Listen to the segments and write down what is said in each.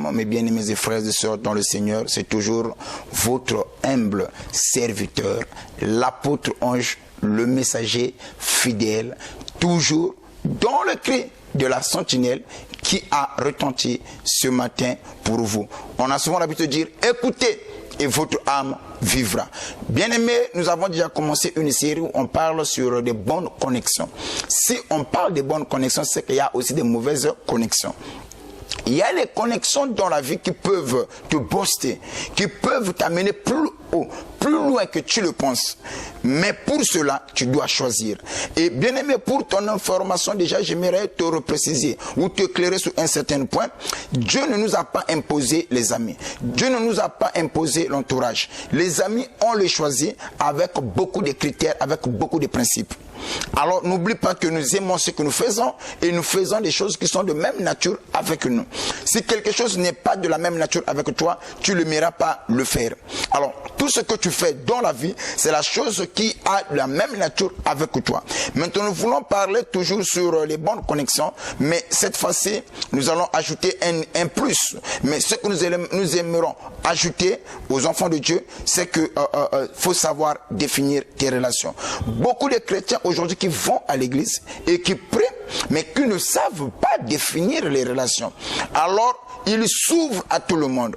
Shalom, mes bien-aimés et frères et sœurs dans le Seigneur, c'est toujours votre humble serviteur, l'apôtre Ange, le messager fidèle, toujours dans le cri de la sentinelle qui a retenti ce matin pour vous. On a souvent l'habitude de dire, écoutez et votre âme vivra. Bien-aimés, nous avons déjà commencé une série où on parle sur des bonnes connexions. Si on parle des bonnes connexions, c'est qu'il y a aussi des mauvaises connexions. Il y a les connexions dans la vie qui peuvent te booster, qui peuvent t'amener plus haut, plus loin que tu le penses. Mais pour cela, tu dois choisir. Et bien aimé, pour ton information, déjà, j'aimerais te repréciser ou te éclairer sur un certain point. Dieu ne nous a pas imposé les amis. Dieu ne nous a pas imposé l'entourage. Les amis, on les choisit avec beaucoup de critères, avec beaucoup de principes. Alors, n'oublie pas que nous aimons ce que nous faisons et nous faisons des choses qui sont de même nature avec nous. Si quelque chose n'est pas de la même nature avec toi, tu ne l'aimeras pas le faire. Alors, tout ce que tu fais dans la vie, c'est la chose qui a la même nature avec toi. Maintenant, nous voulons parler toujours sur les bonnes connexions, mais cette fois-ci, nous allons ajouter un plus. Mais ce que nous aimerons ajouter aux enfants de Dieu, c'est que faut savoir définir tes relations. Beaucoup de chrétiens aujourd'hui qui vont à l'église et qui prient, mais qui ne savent pas définir les relations. Alors, ils s'ouvrent à tout le monde.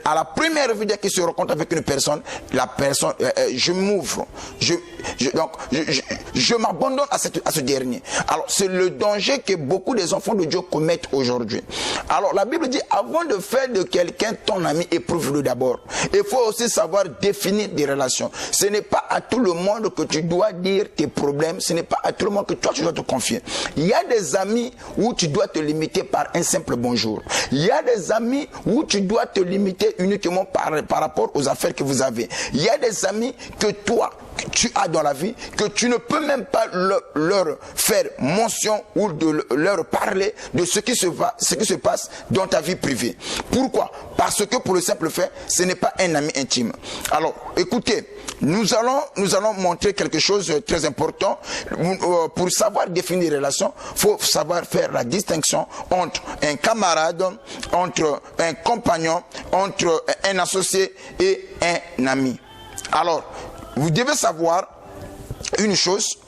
À la première vidéo qu'ils se rencontrent avec une personne, la personne, je m'ouvre. Je m'abandonne à ce dernier. Alors, c'est le danger que beaucoup des enfants de Dieu commettent aujourd'hui. Alors, la Bible dit, avant de faire de quelqu'un ton ami, éprouve-le d'abord. Il faut aussi savoir définir des relations. Ce n'est pas à tout le monde que tu dois dire tes problèmes. Ce n'est pas à tout le monde que toi, tu dois te confier. Il y a des amis où tu dois te limiter par un simple bonjour. Il y a des amis où tu dois te limiter uniquement par rapport aux affaires que vous avez. Il y a des amis que toi, tu as dans la vie, que tu ne peux même pas leur faire mention ou de leur parler de ce qui se passe dans ta vie privée. Pourquoi? Parce que pour le simple fait, ce n'est pas un ami intime. Alors, écoutez, nous allons montrer quelque chose de très important. Pour savoir définir les relations, il faut savoir faire la distinction entre un camarade, entre un compagnon, entre un associé et un ami. Alors, vous devez savoir une chose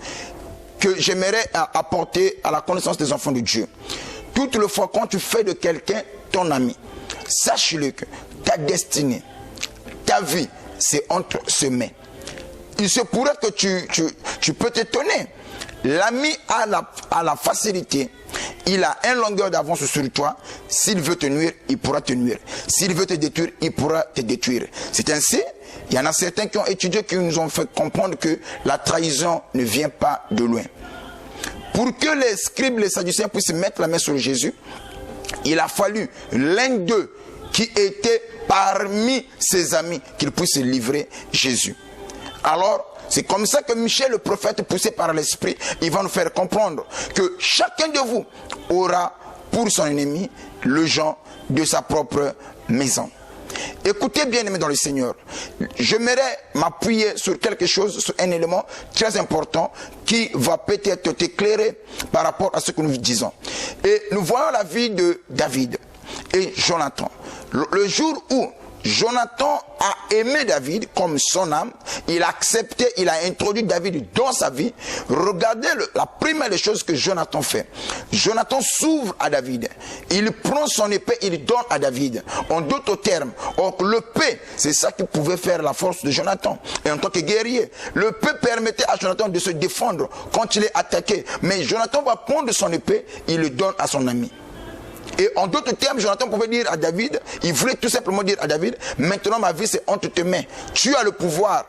que j'aimerais apporter à la connaissance des enfants de Dieu. Toutes les fois quand tu fais de quelqu'un ton ami, sache-le que ta destinée, ta vie, c'est entre ses mains. Il se pourrait que tu peux t'étonner. L'ami a la facilité, il a une longueur d'avance sur toi. S'il veut te nuire, il pourra te nuire. S'il veut te détruire, il pourra te détruire. C'est ainsi, il y en a certains qui ont étudié, qui nous ont fait comprendre que la trahison ne vient pas de loin. Pour que les scribes, les sadducéens puissent mettre la main sur Jésus, il a fallu l'un d'eux qui était parmi ses amis qu'il puisse livrer Jésus. Alors, c'est comme ça que Michel le prophète, poussé par l'esprit, il va nous faire comprendre que chacun de vous aura pour son ennemi le gens de sa propre maison. Écoutez bien aimés dans le Seigneur, j'aimerais m'appuyer sur quelque chose, sur un élément très important qui va peut-être t'éclairer par rapport à ce que nous disons. Et nous voyons la vie de David et Jonathan. Le jour où Jonathan a aimé David comme son âme, il a accepté, il a introduit David dans sa vie. Regardez la première des choses que Jonathan fait. Jonathan s'ouvre à David. Il prend son épée, il donne à David. En d'autres termes, l'épée, c'est ça qui pouvait faire la force de Jonathan. Et en tant que guerrier, l'épée permettait à Jonathan de se défendre quand il est attaqué. Mais Jonathan va prendre son épée, il le donne à son ami. Et en d'autres termes, Jonathan pouvait dire à David, il voulait tout simplement dire à David, maintenant ma vie c'est entre tes mains. Tu as le pouvoir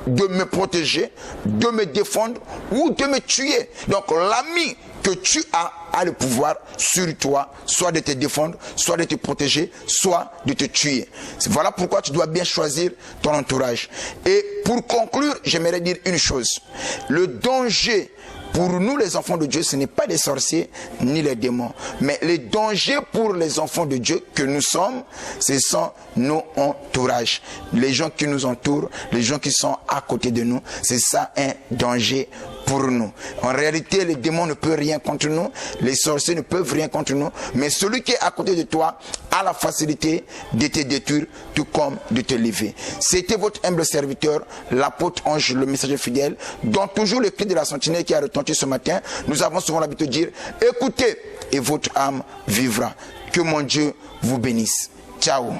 de me protéger, de me défendre ou de me tuer. Donc l'ami que tu as le pouvoir sur toi, soit de te défendre, soit de te protéger, soit de te tuer. Voilà pourquoi tu dois bien choisir ton entourage. Et pour conclure, j'aimerais dire une chose. Le danger pour nous les enfants de Dieu, ce n'est pas les sorciers ni les démons. Mais les dangers pour les enfants de Dieu que nous sommes, ce sont nos entourages. Les gens qui nous entourent, les gens qui sont à côté de nous, c'est ça un danger pour nous. En réalité, les démons ne peuvent rien contre nous, les sorciers ne peuvent rien contre nous, mais celui qui est à côté de toi a la facilité de te détruire, tout comme de te lever. C'était votre humble serviteur, l'apôtre Ange, le messager fidèle, dont toujours le cri de la sentinelle qui a retenti ce matin. Nous avons souvent l'habitude de dire, écoutez, et votre âme vivra. Que mon Dieu vous bénisse. Ciao.